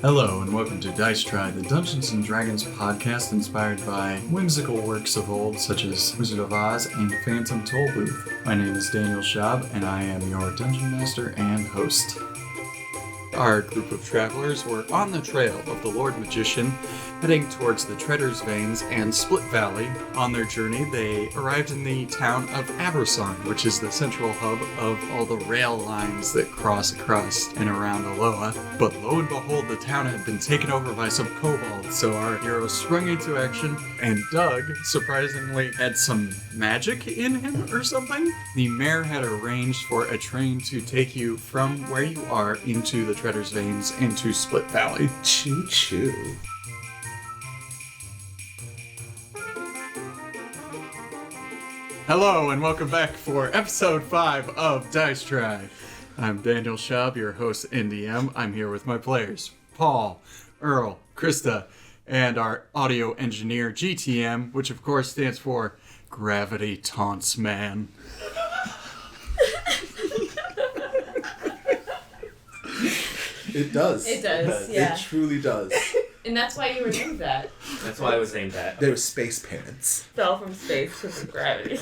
Hello and welcome to Dice Try, the Dungeons & Dragons podcast inspired by whimsical works of old such as Wizard of Oz and Phantom Tollbooth. My name is Daniel Schaub and I am your Dungeon Master and host. Our group of travelers were on the trail of the Lord Magician, heading towards the Treader's Veins and Split Valley. On their journey, they arrived in the town of Aversong, which is the central hub of all the rail lines that cross across and around Aloha. But lo and behold, the town had been taken over by some kobolds, so our heroes sprung into action, and Doug, surprisingly, had some magic in him or something. The mayor had arranged for a train to take you from where you are into the Treader's Veins into Split Valley. Choo choo. Hello and welcome back for episode 5 of Dice Try. I'm Daniel Schaub, your host and DM. I'm here with my players, Paul, Earl, Crista, and our audio engineer, GTM, which of course stands for Gravity Taunts Man. It does. It does, yeah. It truly does. And that's why you were named that. That's why I was named that. They were space parents. Fell from space because of gravity.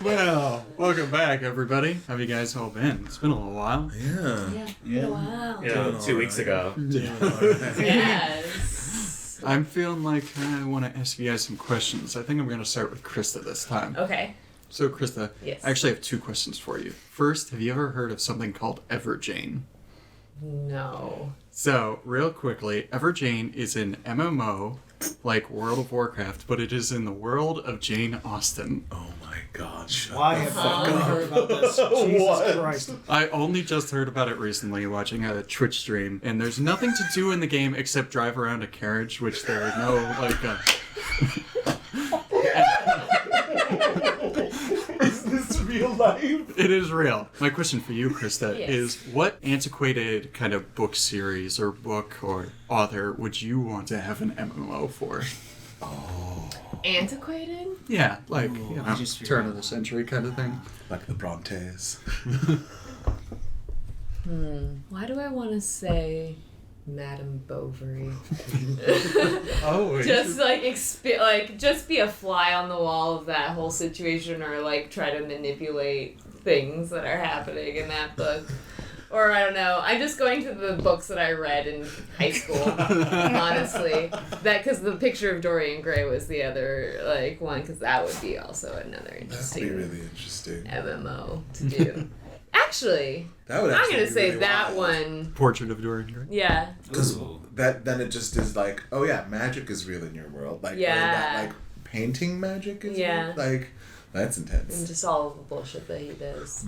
Well, welcome back, everybody. How have you guys all been? It's been a little while. Yeah. Wow. You know, 2 weeks ago. Yes. I'm feeling like I want to ask you guys some questions. I think I'm going to start with Crista this time. Okay. So, Crista, Yes. I actually have 2 questions for you. First, have you ever heard of something called Everjane? No. So, real quickly, Everjane is an MMO like World of Warcraft, but it is in the world of Jane Austen. Oh my gosh. Why have I never heard about this? Jesus What? Christ. I only just heard about it recently watching a Twitch stream, and there's nothing to do in the game except drive around a carriage, which there are no, Is this real life? It is real. My question for you, Crista, Yes. is what antiquated kind of book series or book or author would you want to have an MMO for? Antiquated? Yeah, like, Ooh, you know, I just figured turn out. of the century kind of thing. Like the Brontes. Why do I want to say Madame Bovary? Oh, Just just be a fly on the wall of that whole situation, or like try to manipulate things that are happening in that book. Or I don't know. I'm just going to the books that I read in high school. Honestly, because the Picture of Dorian Gray was the other one, because that would be also another That'd interesting be really interesting. MMO to do. Actually, That would I'm actually gonna be say really that wild. one. Portrait of Dorian Gray. Yeah. Because Ooh. then it just is like, oh yeah, magic is real in your world. Like, or Yeah. that, like painting magic is Yeah. real. Like, that's And intense. just all of the bullshit that he does.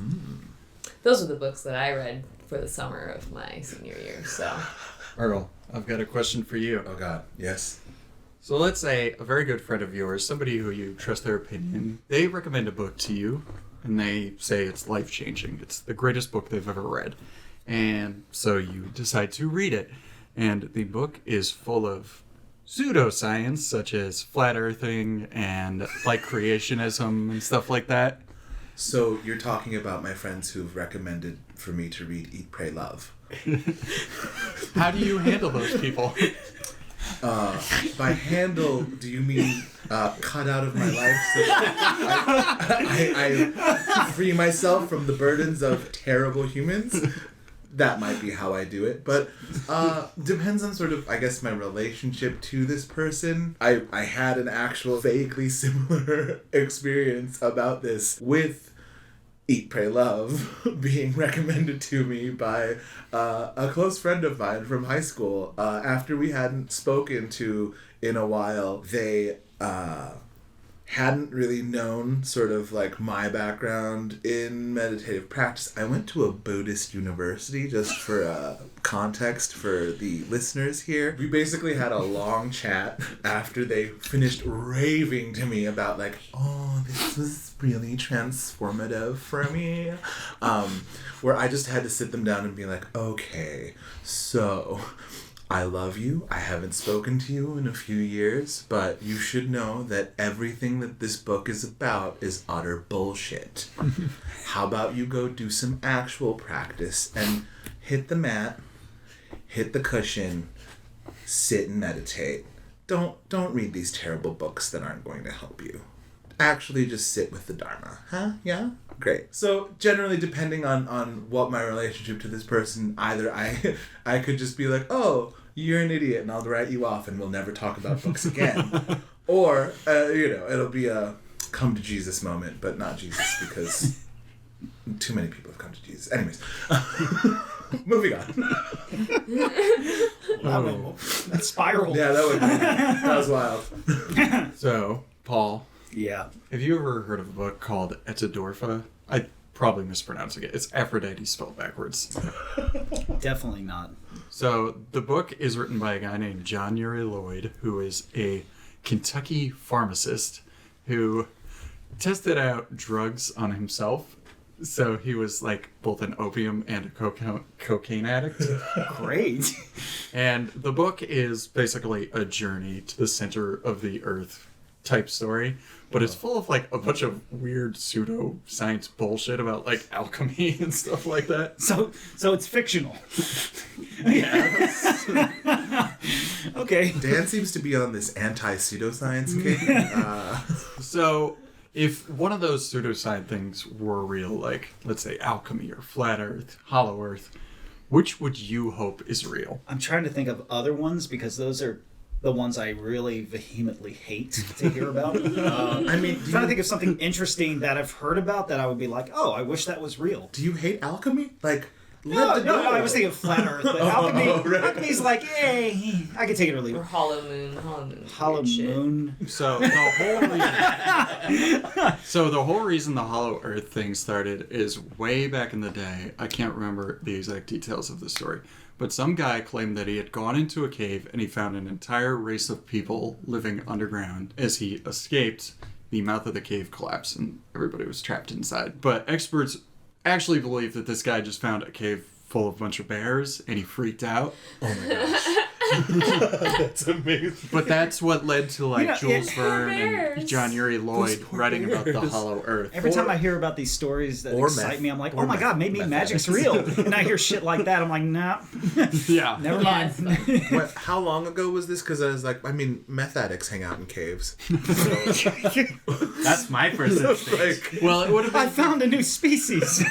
Those are the books that I read for the summer of my senior year. So. Earl, I've got a question for you. Oh god, yes. So let's say a very good friend of yours, somebody who you trust their opinion, they recommend a book to you, and they say it's life-changing. It's the greatest book they've ever read. And so you decide to read it. And the book is full of pseudoscience, such as flat earthing and like creationism and stuff like that. So you're talking about my friends who've recommended for me to read Eat, Pray, Love. How do you handle those people? By handle, do you mean cut out of my life so that I free myself from the burdens of terrible humans? That might be how I do it, but depends on sort of, I guess, my relationship to this person. I had an actual vaguely similar experience about this with Eat, Pray, Love being recommended to me by a close friend of mine from high school. After we hadn't spoken to in a while, they hadn't really known sort of like my background in meditative practice. I went to a Buddhist university, just for context for the listeners here. We basically had a long chat after they finished raving to me about like, oh, this was really transformative for me. Where I just had to sit them down and be like, okay, so I love you. I haven't spoken to you in a few years, but you should know that everything that this book is about is utter bullshit. How about you go do some actual practice and hit the mat, hit the cushion, sit and meditate. Don't read these terrible books that aren't going to help you. Actually just sit with the Dharma. Huh? Yeah? Great. So generally, depending on what my relationship to this person, either I could just be like, oh, you're an idiot and I'll write you off and we'll never talk about books again. Or, it'll be a come to Jesus moment, but not Jesus because too many people have come to Jesus. Anyways, moving on. That spiral. Yeah, that was wild. So, Paul, Yeah. have you ever heard of a book called Etidorfa? I probably mispronouncing it. It's Aphrodite spelled backwards. Definitely not. So the book is written by a guy named John Uri Lloyd, who is a Kentucky pharmacist who tested out drugs on himself. So he was like both an opium and a cocaine addict. Great. And the book is basically a journey to the center of the earth type story, but it's full of like a bunch of weird pseudo-science bullshit about like alchemy and stuff like that. So it's fictional. Yeah. Okay. Dan seems to be on this anti-pseudoscience kick. So if one of those pseudoscience things were real, like let's say alchemy or flat earth, hollow earth, which would you hope is real? I'm trying to think of other ones because those are the ones I really vehemently hate to hear about. I'm trying to think of something interesting that I've heard about that I would be like, oh, I wish that was real. Do you hate alchemy? Like, No, I was thinking of flat Earth, but alchemy's like, hey, I can take it or leave Or it. Hollow Moon. Hollow shit. Moon. So the whole reason the Hollow Earth thing started is way back in the day. I can't remember the exact details of the story, but some guy claimed that he had gone into a cave and he found an entire race of people living underground. As he escaped, the mouth of the cave collapsed and everybody was trapped inside. But experts actually believe that this guy just found a cave full of a bunch of bears and he freaked out. Oh my gosh. That's amazing. But that's what led to like Jules Verne and bears. John Uri Lloyd poor writing about the bears. Hollow Earth. Every time I hear about these stories that Or excite meth. me, I'm like, Or oh my meth. god, maybe Meth magic's addicts. real. And I hear shit like that, I'm like, nah, Yeah. never Yeah, mind. How long ago was this? Because I was like, meth addicts hang out in caves. That's my first instinct. Like, Well, it would have I been. found a new species.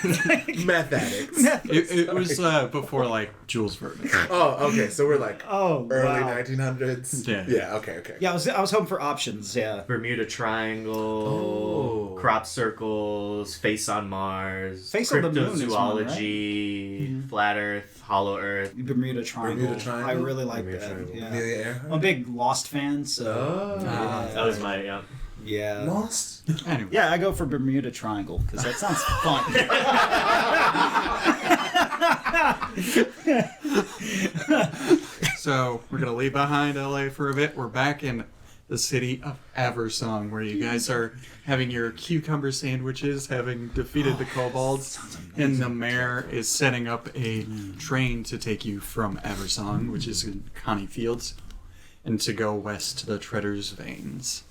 meth addicts. It was before like Jules Verne. Oh, okay. So we're like Oh, early wow. 1900s. Yeah. Yeah. Okay. Yeah, I was hoping for options, yeah. Bermuda Triangle, Oh. crop circles, face on Mars, Face on the moon is one, cryptozoology, flat Earth, hollow Earth. Bermuda Triangle. Bermuda Triangle? I really like Bermuda that. Triangle. Yeah. Amelia Earhart. I'm a big Lost fan, so Oh. That was my yeah. Lost. Anyway. Yeah, I go for Bermuda Triangle because that sounds fun. So we're gonna leave behind LA for a bit. We're back in the city of Aversong, where you guys are having your cucumber sandwiches, having defeated the kobolds, and the mayor is setting up a train to take you from Aversong, which is in Connie Fields, and to go west to the Treader's Veins.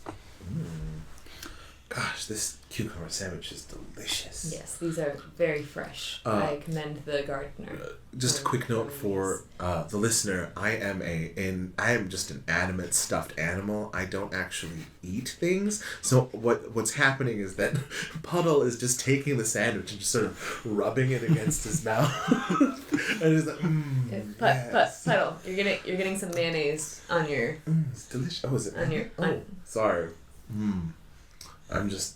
Gosh, this cucumber sandwich is delicious. Yes, these are very fresh. I commend the gardener. Just a quick note for the listener: I am just an animate stuffed animal. I don't actually eat things. So what's happening is that Puddle is just taking the sandwich and just sort of rubbing it against his mouth, and he's like, Puddle, you're getting some mayonnaise on your it's delicious. Oh, is it? on your. Oh, sorry. I'm just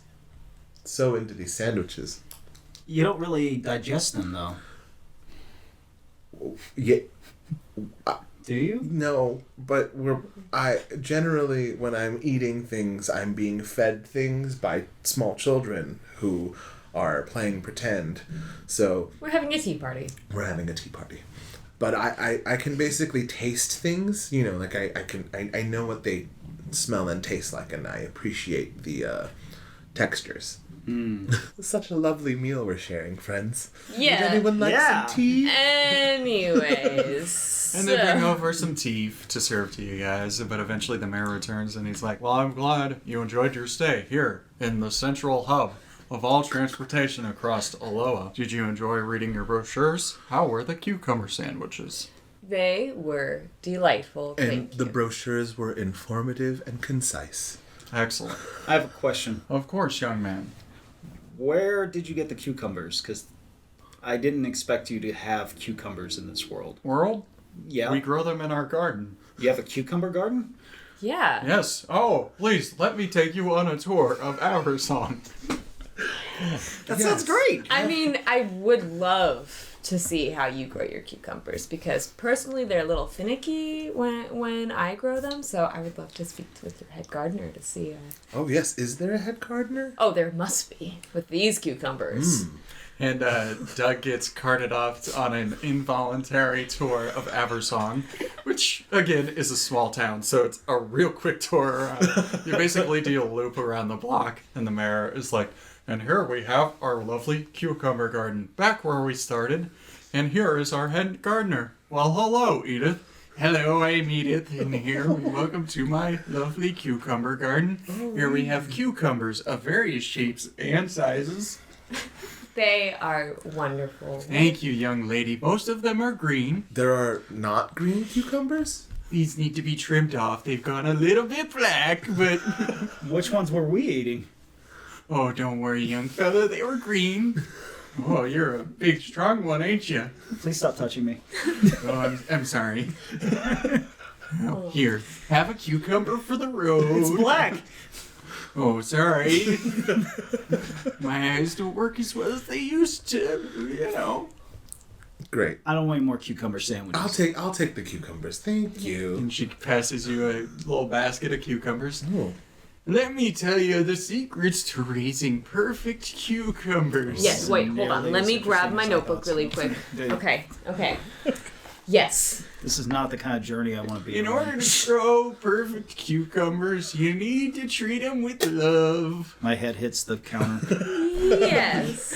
so into these sandwiches. You don't really digest them, though. Yeah. Do you? No, but I generally, when I'm eating things, I'm being fed things by small children who are playing pretend. So We're having a tea party. we're having a tea party. But I can basically taste things, like I know what they smell and taste like, and I appreciate the textures. Such a lovely meal we're sharing, friends. Yeah. Would anyone like Yeah. some tea? Anyways. And they bring over some tea to serve to you guys, but eventually the mayor returns and he's like, well, I'm glad you enjoyed your stay here in the central hub of all transportation across Aloha. Did you enjoy reading your brochures? How were the cucumber sandwiches? They were delightful. And Thank the you. brochures were informative and concise. Excellent. I have a question. Of course, young man. Where did you get the cucumbers? Because I didn't expect you to have cucumbers in this world. World? Yeah. We grow them in our garden. You have a cucumber garden? Yeah. Yes. Oh, please, let me take you on a tour of Aversong. That Yes. sounds great. I mean, I would love to see how you grow your cucumbers because personally they're a little finicky when I grow them, so I would love to speak with your head gardener to see. Oh, yes. Is there a head gardener? Oh, there must be with these cucumbers. And Doug gets carted off on an involuntary tour of Aversong, which, again, is a small town, so it's a real quick tour around. You basically do a loop around the block, and the mayor is like, and here we have our lovely cucumber garden, back where we started, and here is our head gardener. Well, hello, Edith. Hello, I'm Edith, and here, welcome to my lovely cucumber garden. Here we have cucumbers of various shapes and sizes. They are wonderful. Thank you, young lady. Most of them are green. There are not green cucumbers? These need to be trimmed off. They've gone a little bit black, but... Which ones were we eating? Oh, don't worry, young fella. They were green. Oh, you're a big, strong one, ain't you? Please stop touching me. Oh, I'm sorry. Oh, here, have a cucumber for the road. It's black. Oh, sorry. My eyes don't work as well as they used to, you know. Great. I don't want any more cucumber sandwiches. I'll take the cucumbers. Thank you. And she passes you a little basket of cucumbers. Oh. Let me tell you the secrets to raising perfect cucumbers. Yes, wait, hold on. Let me grab my notebook really quick. Okay. Yes. This is not the kind of journey I want to be In on. order to grow perfect cucumbers, you need to treat them with love. My head hits the counter. Yes.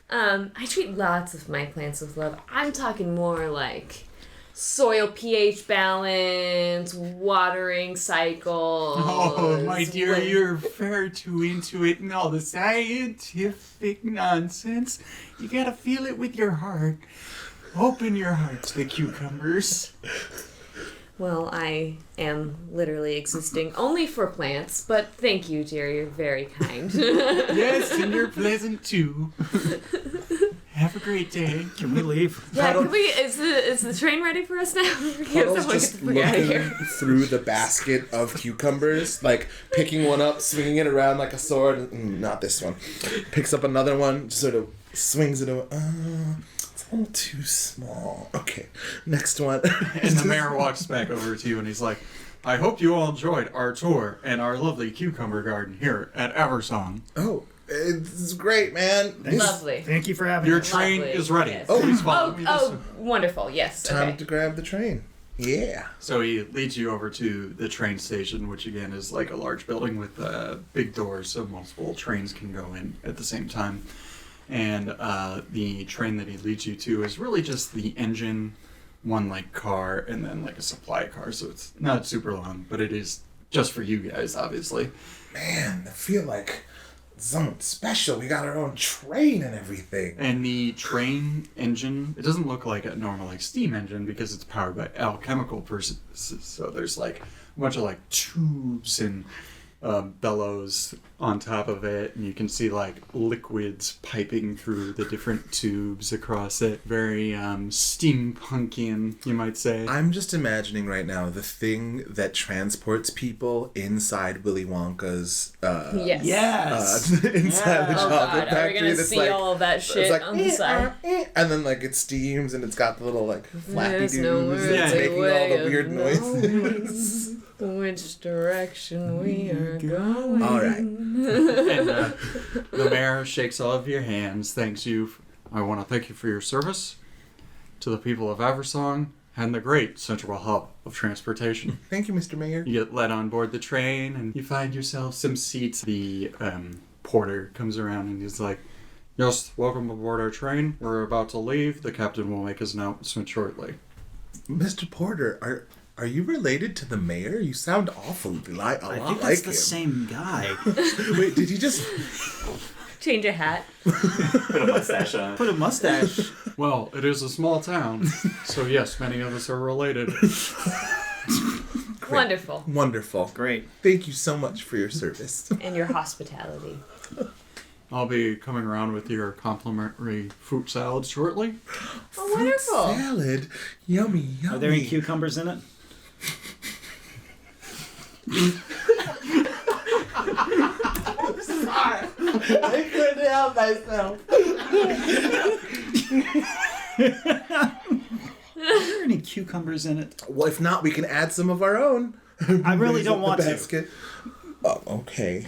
I treat lots of my plants with love. I'm talking more like soil pH balance, watering cycles. Oh, my dear, when- you're far too into it and all the scientific nonsense. You gotta feel it with your heart. Open your heart to the cucumbers. Well, I am literally existing only for plants, but thank you, dear. You're very kind. Yes, and you're pleasant too. Have a great day. Can we leave? Yeah, can we? Is the train ready for us now? Because I Puddle's want to just get the fuck out of looking here. through the basket of cucumbers, like picking one up, swinging it around like a sword. Not this one. Picks up another one, sort of swings it away. It's a little too small. Okay, next one. And the mayor walks back over to you and he's like, I hope you all enjoyed our tour and our lovely cucumber garden here at Aversong. Oh, it's great, man. Lovely. Thank you for having Your us. train Lovely, is ready. yes. Please follow me. Oh, wonderful. Yes. Time Okay. to grab the train. Yeah. So he leads you over to the train station, which again is like a large building with big doors so multiple trains can go in at the same time. And the train that he leads you to is really just the engine, one like car, and then like a supply car. So it's not super long, but it is just for you guys, obviously. Man, I feel like something special. We got our own train and everything. And the train engine, it doesn't look like a normal like steam engine because it's powered by alchemical processes. So there's like a bunch of like tubes and bellows on top of it, and you can see like liquids piping through the different tubes across it. Very steampunkian, you might say. I'm just imagining right now the thing that transports people inside Willy Wonka's Yes. Yes. inside the Oh chocolate God, are we factory. gonna that's see like, all of that it's shit like, on the side? and then like it steams and it's got the little like flappy There's doos no and it's way making all the weird noises. Which direction we are going. All right. And the mayor shakes all of your hands, thanks you. I want to thank you for your service to the people of Aversong and the great central hub of transportation. Thank you, Mr. Mayor. You get led on board the train and you find yourself some seats. The porter comes around and he's like, "Yes, welcome aboard our train. We're about to leave. The captain will make his announcement shortly." Mr. Porter, are you related to the mayor? You sound awfully a lot I think like that's him. the same guy. Wait, did you just... Change a hat. Put a mustache on. Put a mustache. Well, it is a small town, so yes, many of us are related. Wonderful. Wonderful. Great. Thank you so much for your service. And your hospitality. I'll be coming around with your complimentary fruit salad shortly. Oh, wonderful. Salad? Yummy, yummy. Are there any cucumbers in it? I couldn't help myself. Are there any cucumbers in it? Well, if not, we can add some of our own. I really Raise don't up want the to. basket. Oh, okay.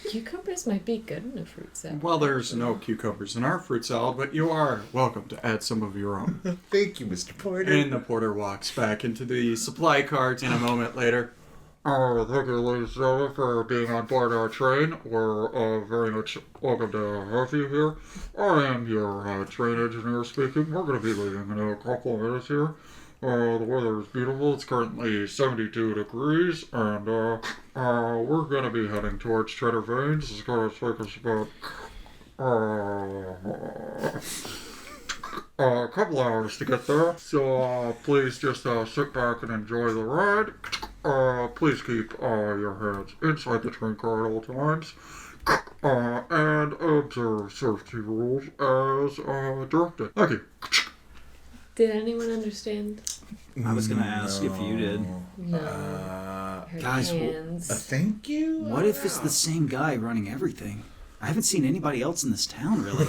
Cucumbers might be good in a fruit salad. Well, there's no cucumbers in our fruit salad, but you are welcome to add some of your own. Thank you, Mr. Porter. And the porter walks back into the supply cart in a moment later. Thank you, ladies and gentlemen, for being on board our train. We're very much welcome to have you here. I am your train engineer speaking. We're going to be leaving in a couple of minutes here. The weather is beautiful. It's currently 72 degrees, and we're going to be heading towards Cheddar Veins. It's going to take us about a couple hours to get there. So please just sit back and enjoy the ride. Please keep your hands inside the train car at all times. And observe safety rules as directed. Thank you. Did anyone understand? I was going to ask if you did. No. Her guys, hands. Thank you. What if it's the same guy running everything? I haven't seen anybody else in this town, really.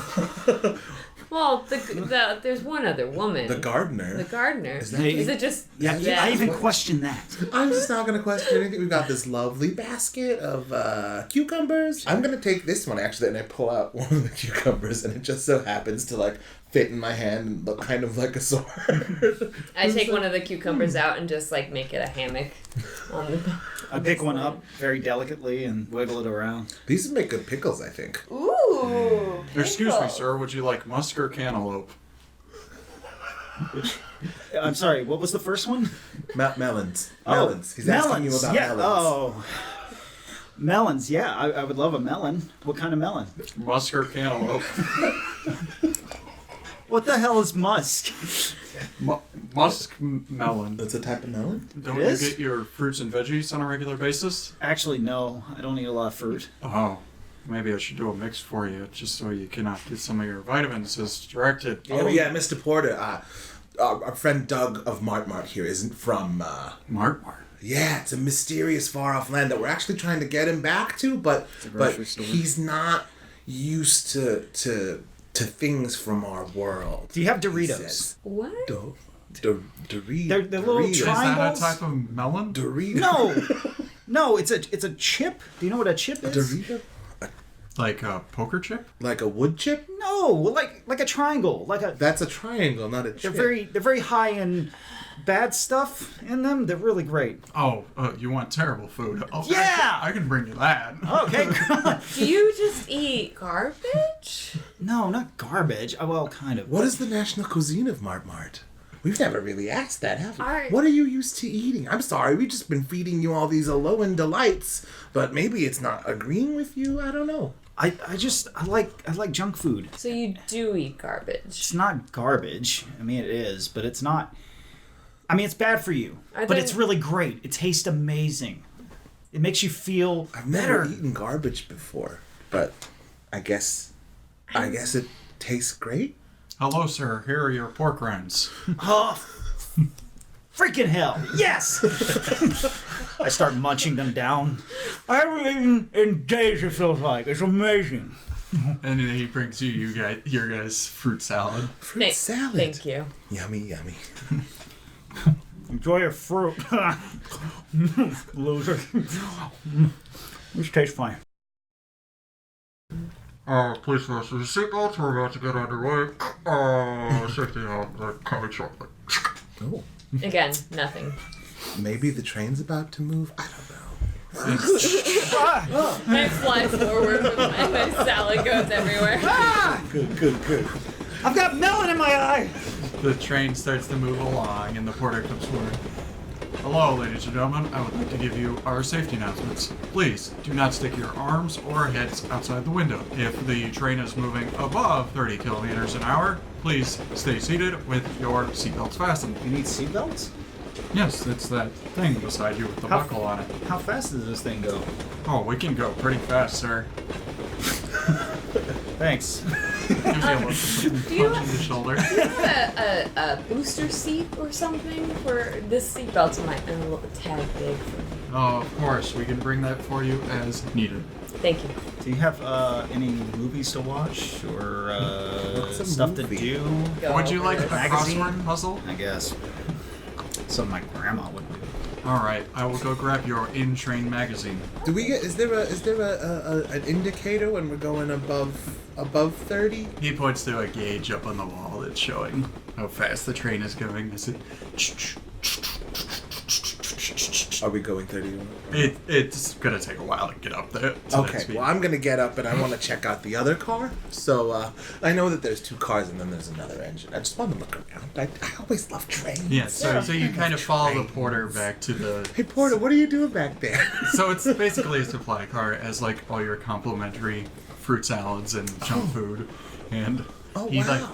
Well, there's one other woman. The gardener. The gardener. Is Is, that- it just... Yeah, I even questioned that. I'm just not going to question anything. We've got this lovely basket of cucumbers. I'm going to take this one, actually, and I pull out one of the cucumbers, and it just so happens to, like, fit in my hand and look kind of like a sword. I take one of the cucumbers out and just, like, make it a hammock on the... I pick one up very delicately and wiggle it around. These would make good pickles, I think. Ooh! Excuse me, pickle. sir. Would you like musk or cantaloupe? I'm sorry, what was the first one? Melons. Oh, Melons. He's asking you about yeah. melons. Oh. Melons, yeah. I would love a melon. What kind of melon? Musk or cantaloupe? What the hell is musk? Melon. That's a type of melon? Don't It you is? get your fruits and veggies on a regular basis? Actually, no. I don't eat a lot of fruit. Oh, maybe I should do a mix for you, just so you can get some of your vitamins as directed. Oh, yeah, Mr. Porter. Our friend Doug of Mart here isn't from... Mart. Yeah, it's a mysterious far-off land that we're actually trying to get him back to, but grocery store. he's not used to things from our world. Do you have he Doritos? says. What? Doritos. They're little Is that a triangles? type of melon? Dorito. No, it's a chip. Do you know what a chip is? Dorito? Like a poker chip? Like a wood chip? No, like a triangle, like a. That's a triangle, not a They're chip. very high in bad stuff in them. They're really great. Oh, you want terrible food? Oh, Yeah! I can bring you that. Okay. Do you just eat garbage? No, not garbage. Well, kind of. What is the national cuisine of Mart? We've never really asked that, have we? Alright. What are you used to eating? I'm sorry, we've just been feeding you all these Llewellyn delights, but maybe it's not agreeing with you. I don't know. I like junk food. So you do eat garbage. It's not garbage. I mean, it is, but it's not. I mean, it's bad for you, Are but there- it's really great. It tastes amazing. It makes you feel I've never better. eaten garbage before, but I guess it tastes great. Hello, sir. Here are your pork rinds. Oh, freaking hell! Yes. I start munching them down. I haven't eaten in days. It feels like it's amazing. And then he brings you your guys' fruit salad. Fruit salad. Thank you. Yummy, yummy. Enjoy your fruit, loser. This tastes fine. Please fasten your seatbelts. We're about to get underway. Safety helmet coming shortly. Oh, Again, nothing. maybe the train's about to move. I don't know. I fly forward and my salad goes everywhere. Good. I've got melon in my eye. The train starts to move along, and the porter comes forward. Hello, ladies and gentlemen. I would like to give you our safety announcements. Please, do not stick your arms or heads outside the window. If the train is moving above 30 kilometers an hour, please stay seated with your seatbelts fastened. You need seatbelts? Yes, it's that thing beside you with the buckle on it. How fast does this thing go? Oh, we can go pretty fast, sir. Thanks. Gives you a little punch in the shoulder. Do you have a booster seat or something for this seatbelt's might be a little tad big for me. Oh, of course, we can bring that for you as needed. Thank you. Do you have any movies to watch or What's a stuff movie? to do? Go Would you over like a this. Magazine? crossword puzzle? I guess. Something my grandma would do. All right, I will go grab your in-train magazine. Do we get? Is there an indicator when we're going above 30? He points to a gauge up on the wall that's showing how fast the train is going. Is it? Are we going 30? It's gonna take a while to get up there. to that Okay, speed. well, I'm gonna get up and I want to check out the other car. So I know that there's 2 cars and then there's another engine. I just want to look around. I always love trains. Yeah, so you kind of follow the porter back to the. Hey Porter, what are you doing back there? So it's basically a supply car as like all your complimentary fruit salads and junk food, and Oh, he wow.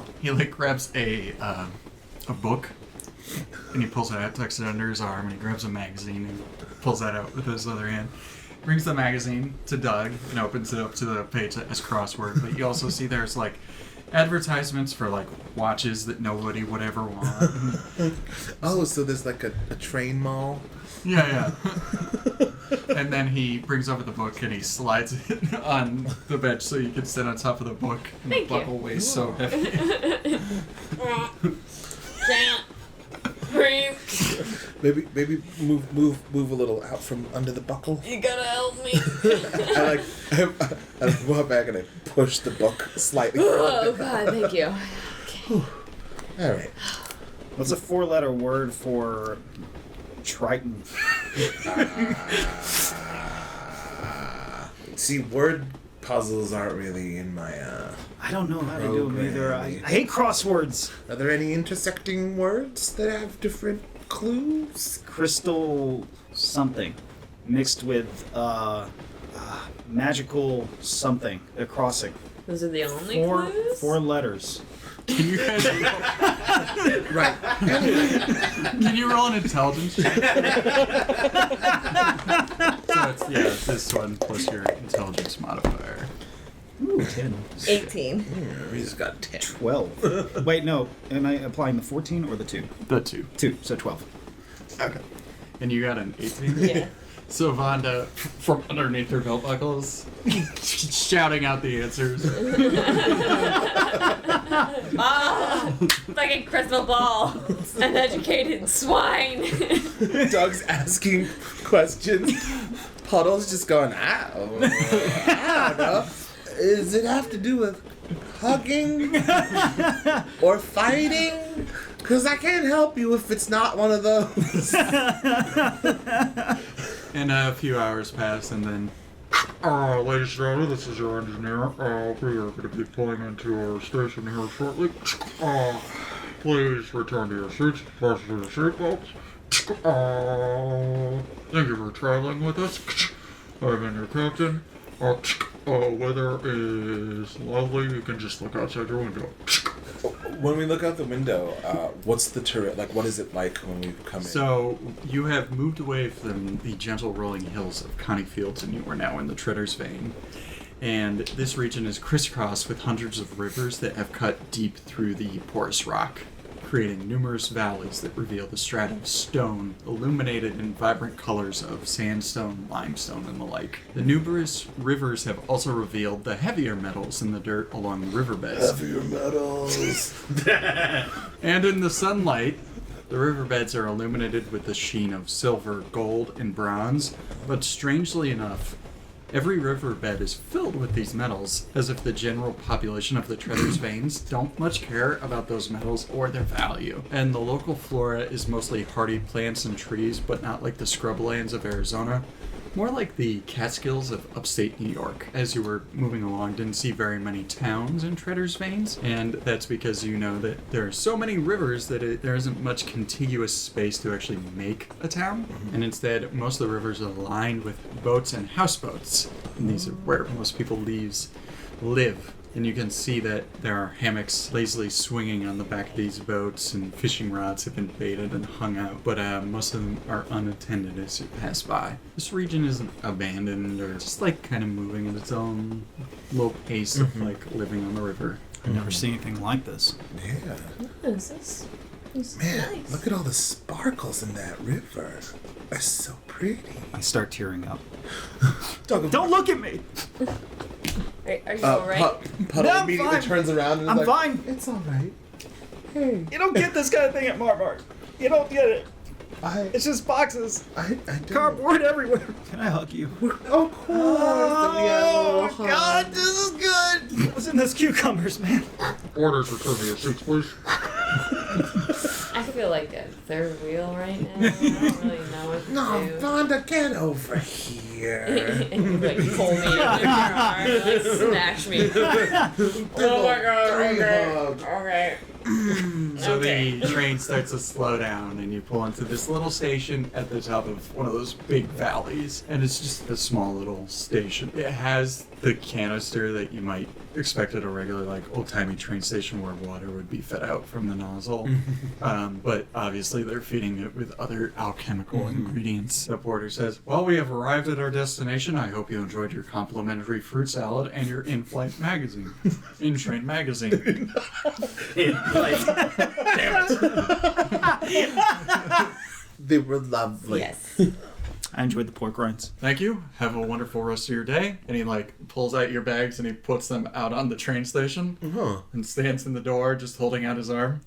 grabs a book, and he pulls it out, tucks it under his arm, and he grabs a magazine and pulls that out with his other hand. Brings the magazine to Doug and opens it up to the page as crossword. But you also see there's like advertisements for like watches that nobody would ever want. Oh, so there's like a train mall. Yeah. And then he brings over the book and he slides it on the bench so you can sit on top of the book. And Thank the you. buckle weighs so heavy. Can't breathe. Maybe move a little out from under the buckle. You gotta help me. I walk back and I push the book slightly. Oh God, thank you. All right. What's a 4-letter word for Triton? See, word puzzles aren't really in my. I don't know how to do them either. I Programming. hate crosswords. Are there any intersecting words that have different clues? Crystal something mixed with magical something. A crossing. Those are the only clues? 4 letters. Can you guys Right. can you roll an intelligence check? So it's this one plus your intelligence modifier. Ooh, 10. 18. We just got 10. 12. Wait, no. Am I applying the 14 or the 2? The 2. 2, so 12. Okay. And you got an 18? Yeah. So Vonda, from underneath her belt buckles, shouting out the answers. Like a crystal ball. An educated swine. Doug's asking questions. Puddle's just going, I don't know. Does it have to do with hugging or fighting? Because I can't help you if it's not one of those. And a few hours pass, and then. Ladies and gentlemen, this is your engineer. We are going to be pulling into our station here shortly. Please return to your seats, fasten your seatbelts. Thank you for traveling with us. I've been your captain. Weather is lovely. You can just look outside your window. When we look out the window, what's the turret? Like, what is it like when we come in? So, you have moved away from the gentle rolling hills of Connie Fields, and you are now in the Tritter's Vein. And this region is crisscrossed with hundreds of rivers that have cut deep through the porous rock, creating numerous valleys that reveal the strata of stone, illuminated in vibrant colors of sandstone, limestone, and the like. The numerous rivers have also revealed the heavier metals in the dirt along the riverbeds. Heavier metals. And in the sunlight, the riverbeds are illuminated with the sheen of silver, gold, and bronze, but strangely enough, every riverbed is filled with these metals, as if the general population of the Tritter's Veins don't much care about those metals or their value. And the local flora is mostly hardy plants and trees, but not like the scrublands of Arizona, more like the Catskills of upstate New York. As you were moving along, didn't see very many towns in Treader's Veins, and that's because you know that there are so many rivers that there isn't much contiguous space to actually make a town, and instead most of the rivers are lined with boats and houseboats, and these are where most people live. And you can see that there are hammocks lazily swinging on the back of these boats, and fishing rods have been baited and hung out, but most of them are unattended as you pass by. This region isn't abandoned or just like kind of moving at its own low pace of like living on the river. I've never seen anything like this. Yeah. This is Man, nice. look at all the sparkles in that river. They're so pretty. I start tearing up. Don't look at me! Are you alright? Puddle No, I'm immediately fine. turns around and is I'm like, fine. It's all right. Hey, You don't get this kind of thing at Marmart. You don't get it. I It's just boxes. don't. Cardboard everywhere. Can I hug you? Of course. And we have a little hug. God, this is good. What's in those cucumbers, man? Orders for trivia, please. I feel like a third wheel right now. I don't really know what to No, do. Vonda, get over here. And you like pull me in your arm, like smash me. Oh my god, okay. Hug. Okay. So Okay. the train starts to slow down, and you pull into this little station at the top of one of those big valleys, and it's just a small little station. It has the canister that you might expect at a regular, like, old-timey train station where water would be fed out from the nozzle. But obviously they're feeding it with other alchemical ingredients. The porter says, "Well, we have arrived at our destination. I hope you enjoyed your complimentary fruit salad and your in-flight magazine." In-train magazine. Damn it. They were lovely. Yes. I enjoyed the pork rinds. Thank you. Have a wonderful rest of your day. And he like pulls out your bags and he puts them out on the train station Huh. and stands in the door just holding out his arm.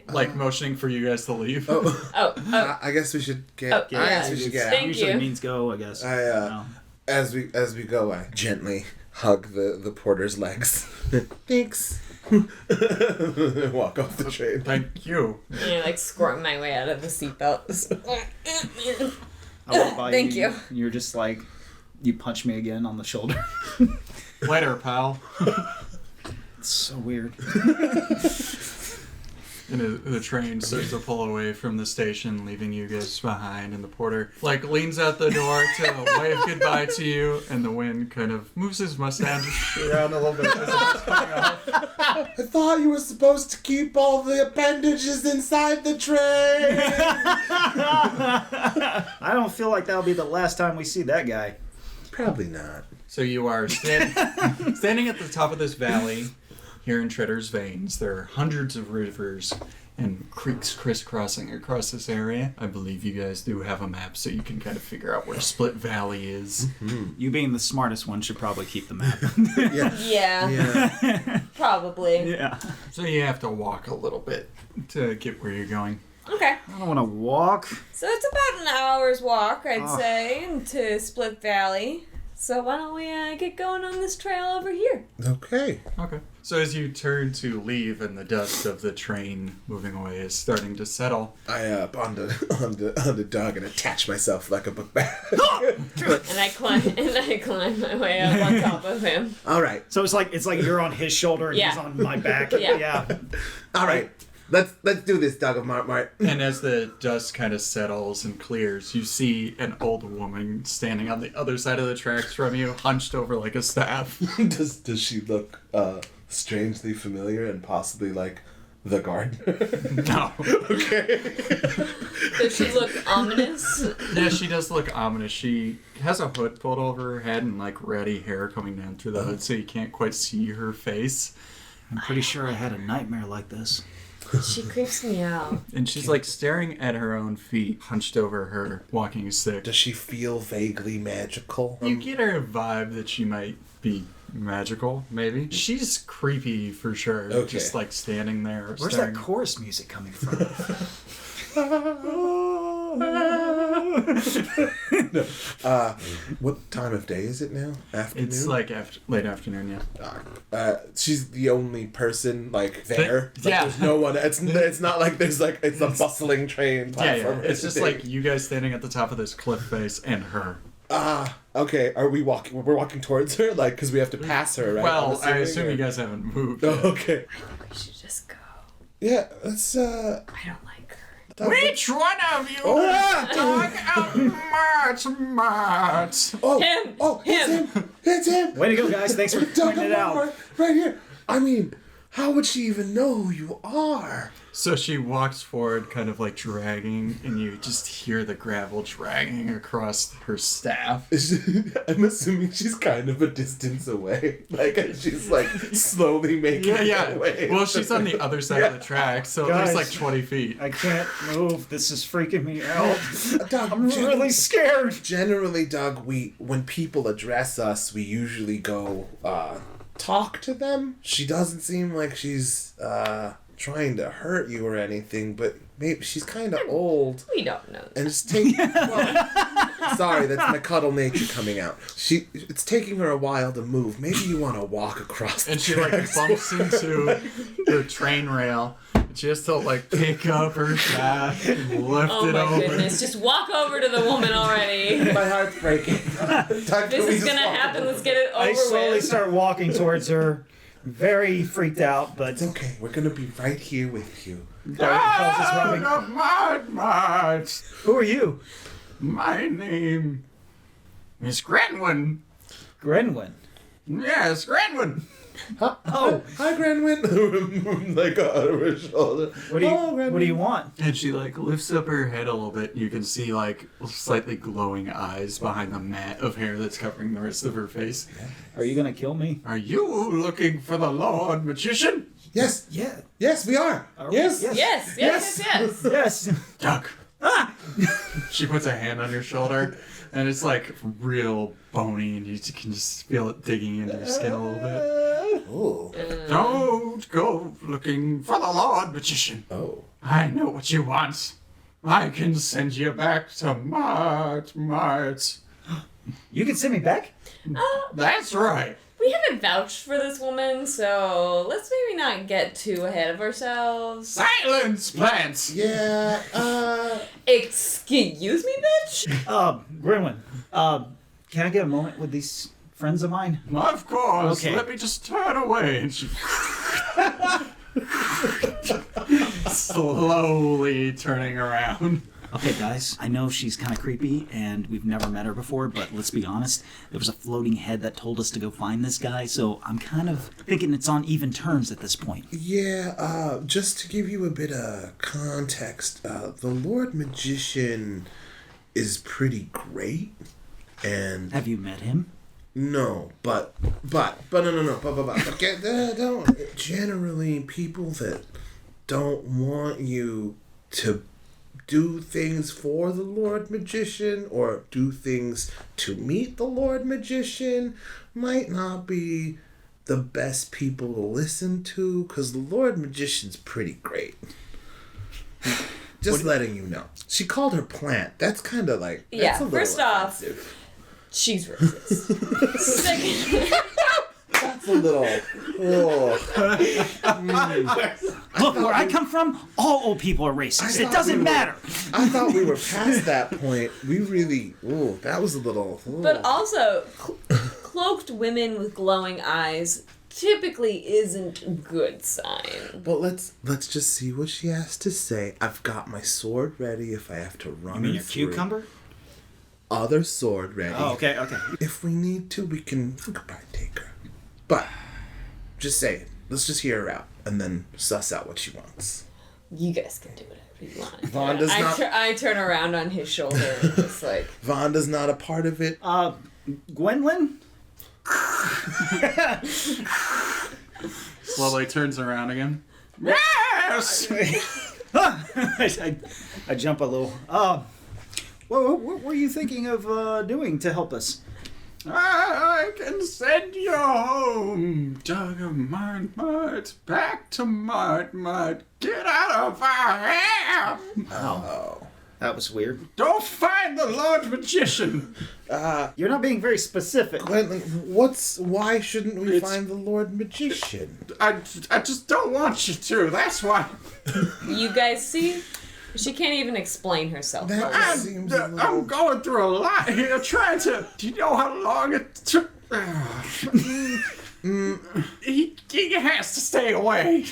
Like motioning for you guys to leave. I guess we should get. Oh, I yeah. guess we should get. Thank Usually you. means go, I guess. I as we go, I gently hug the porter's legs. Thanks. Walk off the train. Thank you. And I like squirm my way out of the seatbelt. I walk by Thank you. you. And you're just like, you punch me again on the shoulder. Later, pal. It's so weird. And the train starts to pull away from the station, leaving you guys behind, and the porter like leans out the door to wave goodbye to you, and the wind kind of moves his mustache around a little bit as it's coming off. I thought you were supposed to keep all the appendages inside the train. I don't feel like that'll be the last time we see that guy. Probably not. So you are standing at the top of this valley here in Treader's Veins. There are hundreds of rivers and creeks crisscrossing across this area. I believe you guys do have a map so you can kind of figure out where Split Valley is. You being the smartest one should probably keep the map. Yeah, probably. Yeah. So you have to walk a little bit to get where you're going. Okay. I don't want to walk. So it's about an hour's walk, I'd say, into Split Valley. So why don't we get going on this trail over here? Okay. Okay. So as you turn to leave and the dust of the train moving away is starting to settle. I on the dog and attach myself like a book bag. And I climb my way up on top of him. All right. So it's like you're on his shoulder and Yeah. he's on my back. Yeah. All right. Let's do this, dog of Mart. And as the dust kind of settles and clears, you see an old woman standing on the other side of the tracks from you, hunched over like a staff. Does she look strangely familiar and possibly like the gardener? No. Okay. Does she look ominous? Yeah, she does look ominous. She has a hood pulled over her head and like ratty hair coming down through the hood so you can't quite see her face. I'm pretty sure I had a nightmare like this. She creeps me out. And she's like staring at her own feet, hunched over her walking stick. Does she feel vaguely magical? You get her vibe that she might be magical, maybe. She's creepy for sure. Okay. Just like standing there. Where's staring. that chorus music coming from? What time of day is it now? Afternoon? It's like late afternoon, yeah. She's the only person like there. Like, yeah. There's no one. It's not like there's like it's a bustling train Yeah, platform. yeah. It's just like you guys standing at the top of this cliff face and her. Okay, are we walking? We're walking towards her, like, because we have to pass her, right? Well, I assume or- you guys haven't moved. Oh, yet. okay. I think we should just go. Yeah, let's, I don't like her. Which one of you March? Oh, Him! Oh, it's him! It's him! Way to go, guys. Thanks for Doug, pointing it out. right here. I mean, how would she even know who you are? So she walks forward, kind of like dragging, and you just hear the gravel dragging across her staff. I'm assuming she's kind of a distance away. Like, she's like slowly making her way. Well, she's on the other side of the track, so at Guys. least like 20 feet. I can't move. This is freaking me out. Doug, I'm really scared. Generally, Doug, when people address us, we usually go talk to them. She doesn't seem like she's trying to hurt you or anything, but maybe she's kind of old. We don't know. And it's taking. Sorry, that's my cuddle nature coming out. It's taking her a while to move. Maybe you want to walk across. And the she like tracks. bumps into the train rail. And she has to like pick up her staff and lift Oh it my over. goodness, just walk over to the woman already. My heart's breaking. This is gonna happen, let's get it over I slowly with. start walking towards her, very freaked out, but It's okay. We're gonna be right here with you. who are you? My name is Granwyn. Grenwyn. Yes, Granwyn. Oh, Hi, Granwyn. Like over her shoulder. what do you want? And she like lifts up her head a little bit. You can see like slightly glowing eyes behind the mat of hair that's covering the rest of her face. Are you gonna kill me? Are you looking for the Lord Magician? Yes. Yeah. Yes, we are. Yes. Yes, yes, yes, yes. Yes. Duck. She puts a hand on your shoulder, and it's like real bony, and you can just feel it digging into your skin a little bit. Oh. Don't go looking for the Lord Magician. Oh. I know what you want. I can send you back to Mart. You can send me back? That's right. We haven't vouched for this woman, so let's maybe not get too ahead of ourselves. Silence, plants. Yeah. Excuse me, bitch? Grenwyn, can I get a moment with these friends of mine? Of course. Okay. Let me just turn away. And she slowly turning around. Okay, guys, I know she's kind of creepy, and we've never met her before, but let's be honest, there was a floating head that told us to go find this guy, so I'm kind of thinking it's on even terms at this point. Yeah. Just to give you a bit of context, the Lord Magician is pretty great, and Have you met him? no, but don't. Generally, people that don't want you to do things for the Lord Magician or do things to meet the Lord Magician might not be the best people to listen to, because the Lord Magician's pretty great. Just letting you know. She called her plant. That's kind of like... Yeah, that's a little first off- offensive. She's racist. Second, That's a little... Oh. Look, where I come from, all old people are racist. It doesn't matter. I thought we were past that point. We really... Oh, that was a little... Oh. but also, cloaked women with glowing eyes typically isn't a good sign. But let's just see what she has to say. I've got my sword ready if I have to run You mean her a through. cucumber? Other sword ready. Oh, okay. If we need to, we can probably take her. But, just saying. Let's just hear her out and then suss out what she wants. You guys can do whatever you want. Vaughn does not... I turn around on his shoulder and just like... Vonda's not a part of it. Gwendolyn? Slowly turns around again. Yes! I jump a little. What were you thinking of doing to help us? I can send you home, Doug of Mart, back to Mart. Get out of our hair! Oh. That was weird. Don't find the Lord Magician! You're not being very specific. Gwendolyn, why shouldn't we find the Lord Magician? I just don't want you to, that's why. You guys see? She can't even explain herself. That seems a little... I'm going through a lot here trying to... Do you know how long it took? He has to stay away.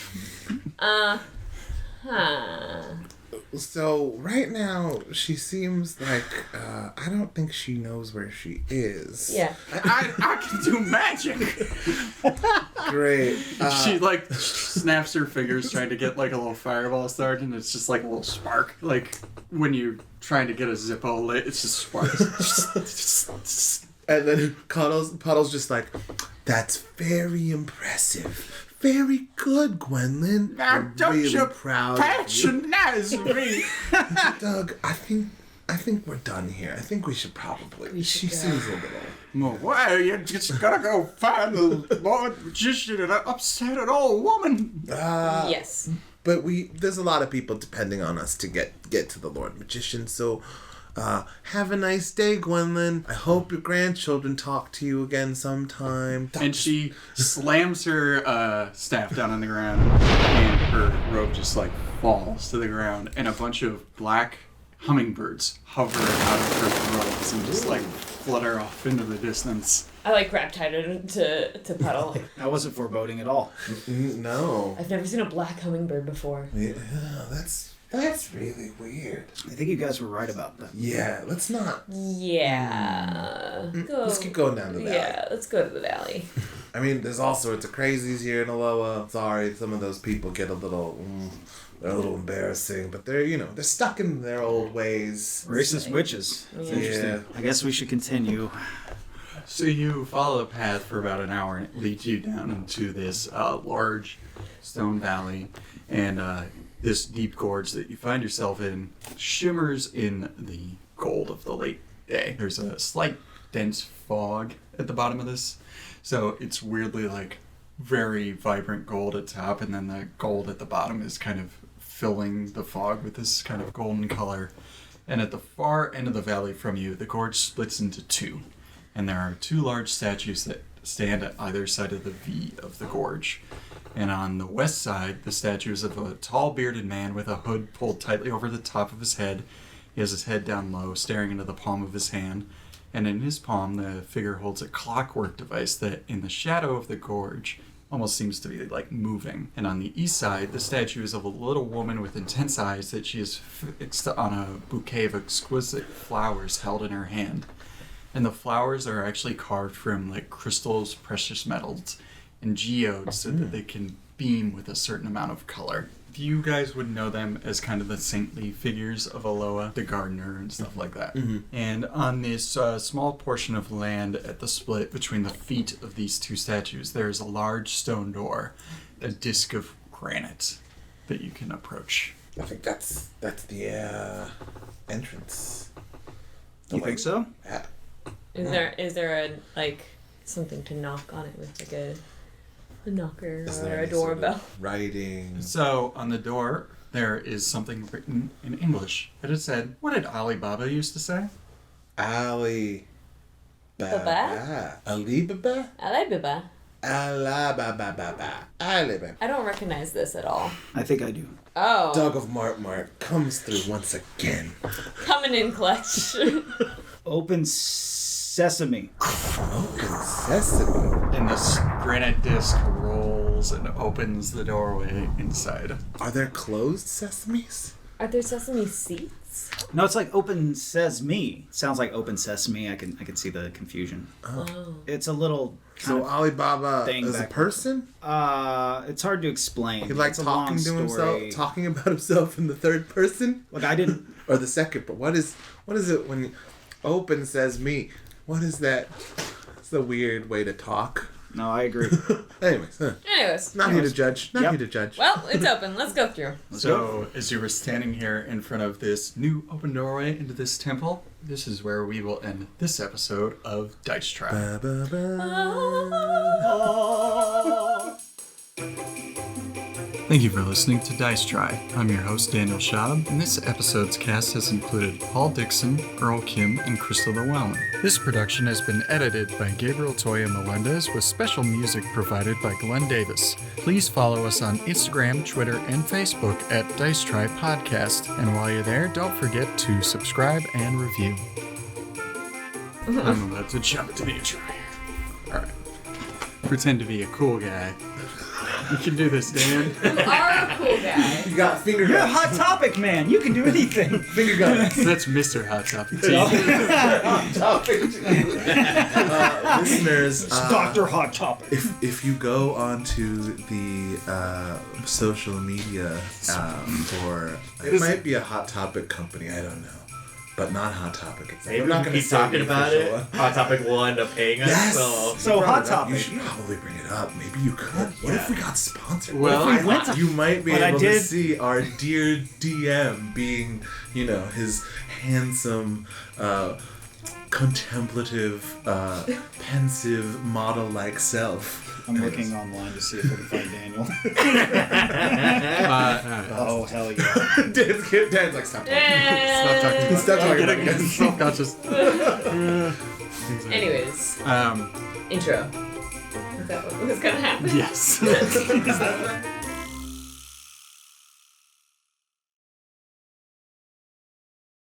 So, right now, she seems like, I don't think she knows where she is. Yeah. I can do magic. Great. She like snaps her fingers trying to get like a little fireball started, and it's just like a little spark. Like when you're trying to get a Zippo lit, it's just sparks. And then Puddle's just like, that's very impressive. Very good, Gwendolyn. Now, I'm don't really you proud of you. patronize me. Doug, I think we're done here. I think we should probably. She seems a little... Well, you just gotta go find the Lord Magician and upset an old woman. Yes. But there's a lot of people depending on us to get to the Lord Magician, so... have a nice day, Gwendolyn. I hope your grandchildren talk to you again sometime. And she slams her staff down on the ground, and her robe just like falls to the ground, and a bunch of black hummingbirds hover out of her robes and just like flutter off into the distance. I like grab tied it to Puddle. I wasn't foreboding at all. No. I've never seen a black hummingbird before. Yeah, that's really weird. I think you guys were right about that. Yeah, let's not. Yeah. Let's keep going down the valley. Yeah, let's go to the valley. I mean, there's all sorts of crazies here in Aloha. Sorry, some of those people get they're a little embarrassing, but they're stuck in their old ways. Racist witches. That's interesting. I guess we should continue. So you follow the path for about an hour, and it leads you down into this large stone valley, and this deep gorge that you find yourself in shimmers in the gold of the late day. There's a slight dense fog at the bottom of this, so it's weirdly like very vibrant gold at top, and then the gold at the bottom is kind of filling the fog with this kind of golden color. And at the far end of the valley from you, the gorge splits into two, and there are two large statues that stand at either side of the V of the gorge. And on the west side, the statue is of a tall bearded man with a hood pulled tightly over the top of his head. He has his head down low, staring into the palm of his hand. And in his palm, the figure holds a clockwork device that, in the shadow of the gorge, almost seems to be like moving. And on the east side, the statue is of a little woman with intense eyes that she is fixed on a bouquet of exquisite flowers held in her hand. And the flowers are actually carved from like crystals, precious metals, and geodes so that they can beam with a certain amount of color. You guys would know them as kind of the saintly figures of Aloha, the gardener and stuff like that. Mm-hmm. And on this small portion of land at the split between the feet of these two statues, there's a large stone door, a disc of granite that you can approach. I think that's the entrance. You think so? Yeah. Is there a like something to knock on it with, like a knocker or a doorbell? Writing. So on the door there is something written in English. It had said, what did Alibaba used to say? Alibaba. Baba? Alibaba? Alibaba. Alibaba. I don't recognize this at all. I think I do. Oh. Dog of Mart comes through once again. Coming in clutch. Open sesame. Open sesame. And this granite disc rolls and opens the doorway inside. Are there closed sesames? Are there sesame seeds? No, it's like open sesame. Sounds like open sesame. I can see the confusion. Oh. It's a little. So Alibaba is a person? It's hard to explain. He likes talking to himself, talking about himself in the third person. Look, I didn't. Or the second. But what is it when open says me? What is that? It's a weird way to talk. No, I agree. Anyways, not here to judge. Not here to judge. Well, it's open. Let's go through. As you were standing here in front of this new open doorway into this temple, this is where we will end this episode of Dice Try. Ba, ba, ba. Oh. Thank you for listening to Dice Try. I'm your host, Daniel Schaub, and this episode's cast has included Paul Dixon, Earl Kim, and Crista Llewellyn. This production has been edited by Gabriel Toya-Melendez with special music provided by Glenn Davis. Please follow us on Instagram, Twitter, and Facebook at Dice Try Podcast. And while you're there, don't forget to subscribe and review. I'm about to jump to the intro here. Alright. Pretend to be a cool guy. You can do this, Dan. You are a cool guy. You got finger You're a guns. hot topic, man. You can do anything. Finger guns. That's Mr. Hot Topic. Hot topic. Listeners, It's Dr. Hot Topic. if you go onto the social media for it might be a Hot Topic company, I don't know, but not Hot Topic. Maybe We're we not can going to keep talking about it. Hot Topic will end up paying us. Yes. So, You brought Hot it up. You Topic. should probably bring it up. Maybe you could. What if we got sponsored? Well, what if we went to- you might be But I able to did- see our dear DM being, his handsome, contemplative, pensive, model-like self. I'm looking online to see if I can find Daniel. Oh, hell yeah. Dan's like, stop talking. Stop talking about it. Stop talking about it. Self-conscious. Anyways, Um, intro. Is that what was gonna happen? yes. Is that what?